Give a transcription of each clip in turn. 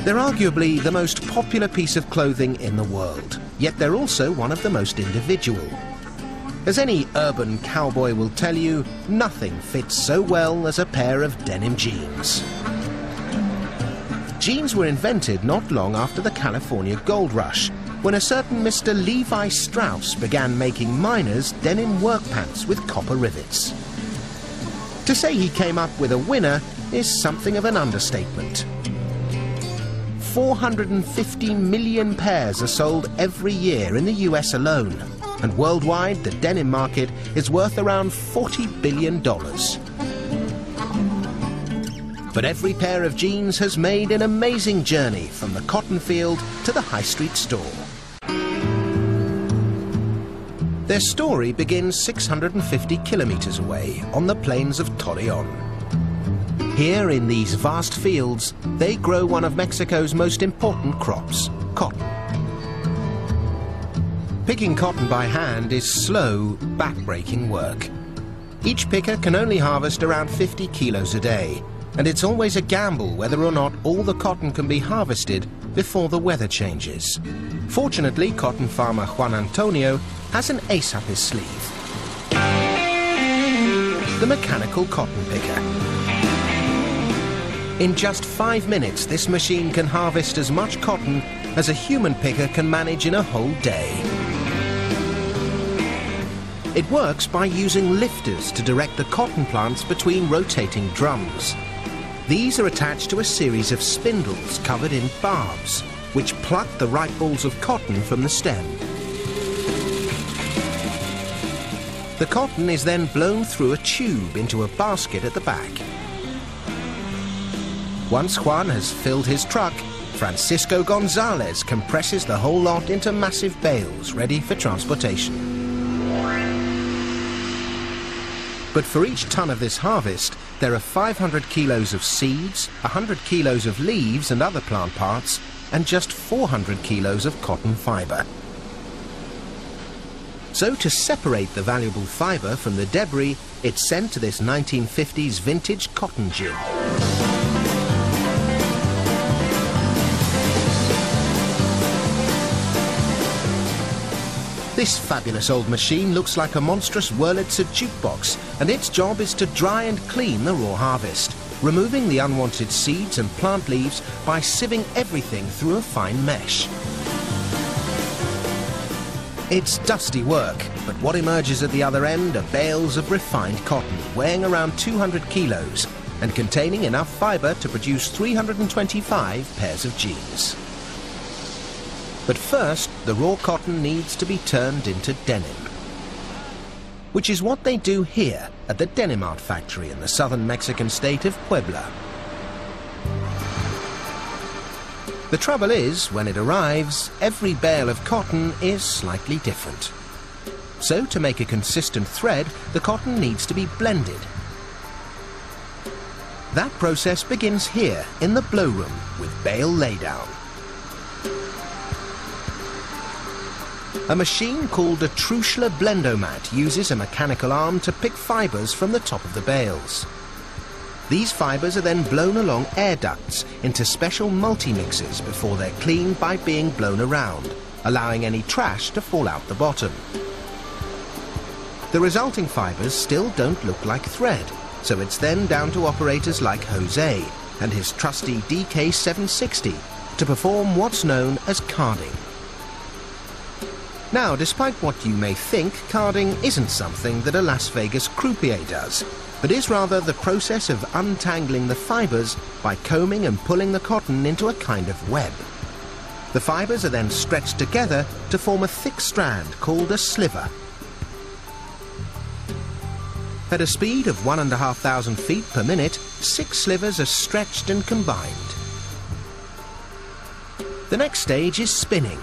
They're arguably the most popular piece of clothing in the world, yet they're also one of the most individual. As any urban cowboy will tell you, nothing fits so well as a pair of denim jeans. Jeans were invented not long after the California gold rush, when a certain Mr. Levi Strauss began making miners denim work pants with copper rivets. To say he came up with a winner is something of an understatement. 450 million pairs are sold every year in the US alone, and worldwide the denim market is worth around $40 billion. But every pair of jeans has made an amazing journey from the cotton field to the high street store. Their story begins 650 kilometers away on the plains of Torreon. Here in these vast fields, they grow one of Mexico's most important crops, cotton. Picking cotton by hand is slow, back-breaking work. Each picker can only harvest around 50 kilos a day, and it's always a gamble whether or not all the cotton can be harvested before the weather changes. Fortunately, cotton farmer Juan Antonio has an ace up his sleeve: the mechanical cotton picker. In just 5 minutes, this machine can harvest as much cotton as a human picker can manage in a whole day. It works by using lifters to direct the cotton plants between rotating drums. These are attached to a series of spindles covered in barbs, which pluck the ripe balls of cotton from the stem. The cotton is then blown through a tube into a basket at the back. Once Juan has filled his truck, Francisco Gonzalez compresses the whole lot into massive bales ready for transportation. But for each ton of this harvest, there are 500 kilos of seeds, 100 kilos of leaves and other plant parts, and just 400 kilos of cotton fiber. So to separate the valuable fiber from the debris, it's sent to this 1950s vintage cotton gin. This fabulous old machine looks like a monstrous Wurlitzer jukebox, and its job is to dry and clean the raw harvest, removing the unwanted seeds and plant leaves by sieving everything through a fine mesh. It's dusty work, but what emerges at the other end are bales of refined cotton, weighing around 200 kilos and containing enough fiber to produce 325 pairs of jeans. But first, the raw cotton needs to be turned into denim, which is what they do here at the Denim Art Factory in the southern Mexican state of Puebla. The trouble is, when it arrives, every bale of cotton is slightly different. So, to make a consistent thread, the cotton needs to be blended. That process begins here in the blow room with bale laydown. A machine called a Truschler blendomat uses a mechanical arm to pick fibers from the top of the bales. These fibers are then blown along air ducts into special multi-mixers before they're cleaned by being blown around, allowing any trash to fall out the bottom. The resulting fibers still don't look like thread, so it's then down to operators like Jose and his trusty DK760 to perform what's known as carding. Now, despite what you may think, carding isn't something that a Las Vegas croupier does, but is rather the process of untangling the fibers by combing and pulling the cotton into a kind of web. The fibers are then stretched together to form a thick strand called a sliver. At a speed of 1,500 feet per minute, 6 slivers are stretched and combined. The next stage is spinning.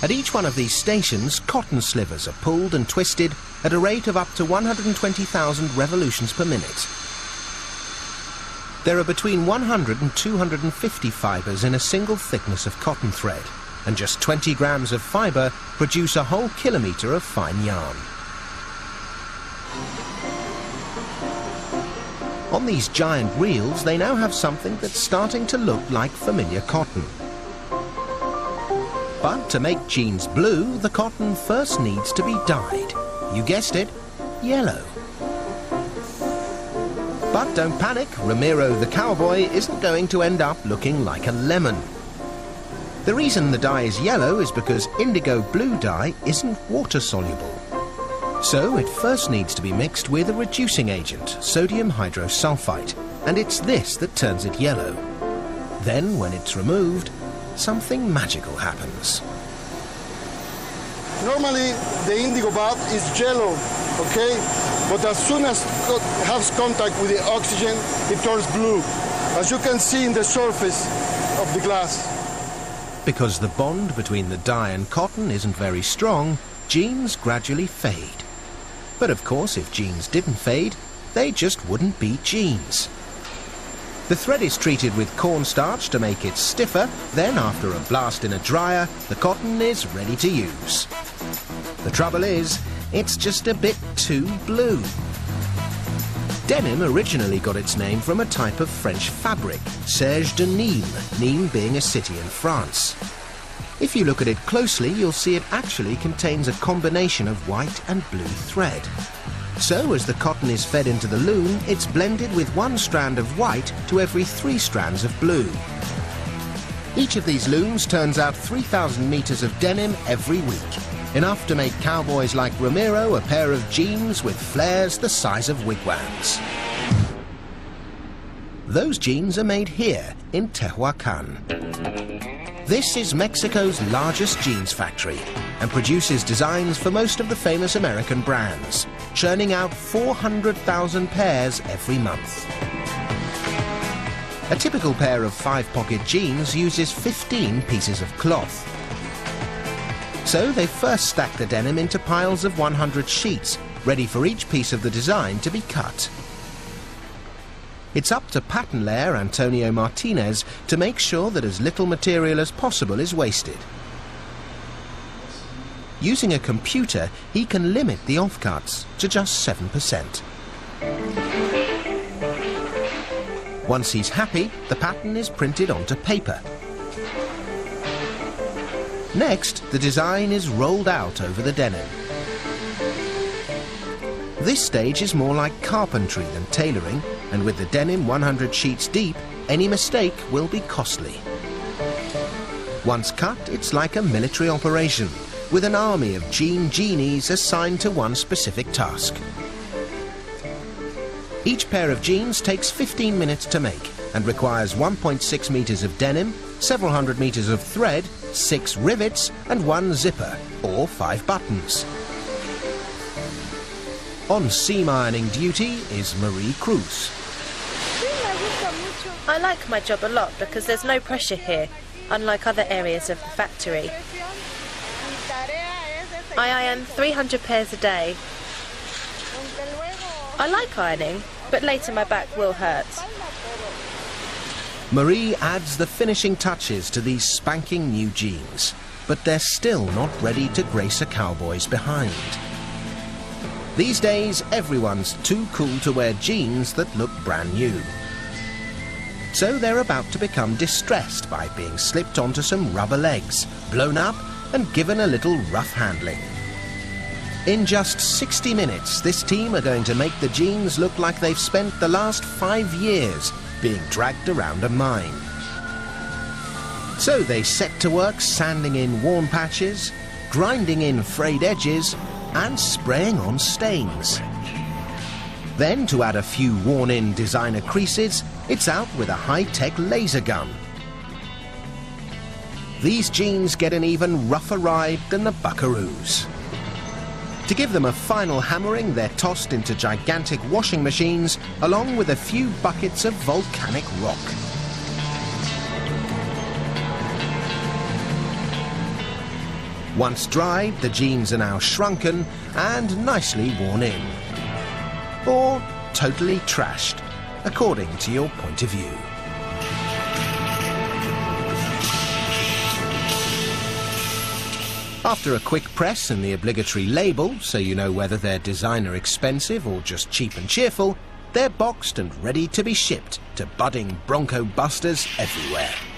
At each one of these stations, cotton slivers are pulled and twisted at a rate of up to 120,000 revolutions per minute. There are between 100 and 250 fibers in a single thickness of cotton thread, and just 20 grams of fiber produce a whole kilometre of fine yarn. On these giant reels, they now have something that's starting to look like familiar cotton. But to make jeans blue, the cotton first needs to be dyed. You guessed it, yellow. But don't panic, Ramiro the cowboy isn't going to end up looking like a lemon. The reason the dye is yellow is because indigo blue dye isn't water-soluble. So it first needs to be mixed with a reducing agent, sodium hydrosulfite, and it's this that turns it yellow. Then, when it's removed, something magical happens. Normally, the indigo bath is yellow, okay? But as soon as it has contact with the oxygen, it turns blue, as you can see in the surface of the glass. Because the bond between the dye and cotton isn't very strong, jeans gradually fade. But of course, if jeans didn't fade, they just wouldn't be jeans. The thread is treated with cornstarch to make it stiffer, then after a blast in a dryer, the cotton is ready to use. The trouble is, it's just a bit too blue. Denim originally got its name from a type of French fabric, serge de Nîmes, Nîmes being a city in France. If you look at it closely, you'll see it actually contains a combination of white and blue thread. So as the cotton is fed into the loom, it's blended with one strand of white to every 3 strands of blue. Each of these looms turns out 3,000 meters of denim every week, enough to make cowboys like Ramiro a pair of jeans with flares the size of wigwams. Those jeans are made here in Tehuacan. This is Mexico's largest jeans factory and produces designs for most of the famous American brands, churning out 400,000 pairs every month. A typical pair of 5-pocket jeans uses 15 pieces of cloth. So they first stack the denim into piles of 100 sheets, ready for each piece of the design to be cut. It's up to pattern layer Antonio Martinez to make sure that as little material as possible is wasted. Using a computer, he can limit the offcuts to just 7%. Once he's happy, the pattern is printed onto paper. Next, the design is rolled out over the denim. This stage is more like carpentry than tailoring, and with the denim 100 sheets deep, any mistake will be costly. Once cut, it's like a military operation, with an army of jean genies assigned to one specific task. Each pair of jeans takes 15 minutes to make and requires 1.6 meters of denim, several hundred meters of thread, 6 rivets and 1 zipper, or 5 buttons. On seam ironing duty is Marie Cruz. I like my job a lot because there's no pressure here, unlike other areas of the factory. I iron 300 pairs a day. I like ironing, but later my back will hurt. Marie adds the finishing touches to these spanking new jeans, but they're still not ready to grace a cowboy's behind. These days, everyone's too cool to wear jeans that look brand new. So they're about to become distressed by being slipped onto some rubber legs, blown up and given a little rough handling. In just 60 minutes, this team are going to make the jeans look like they've spent the last 5 years being dragged around a mine. So they set to work sanding in worn patches, grinding in frayed edges, and spraying on stains. Then, to add a few worn-in designer creases, it's out with a high-tech laser gun. These jeans get an even rougher ride than the Buckaroos. To give them a final hammering, they're tossed into gigantic washing machines, along with a few buckets of volcanic rock. Once dried, the jeans are now shrunken and nicely worn in. Or totally trashed, according to your point of view. After a quick press and the obligatory label, so you know whether they're designer expensive or just cheap and cheerful, They're boxed and ready to be shipped to budding bronco busters everywhere.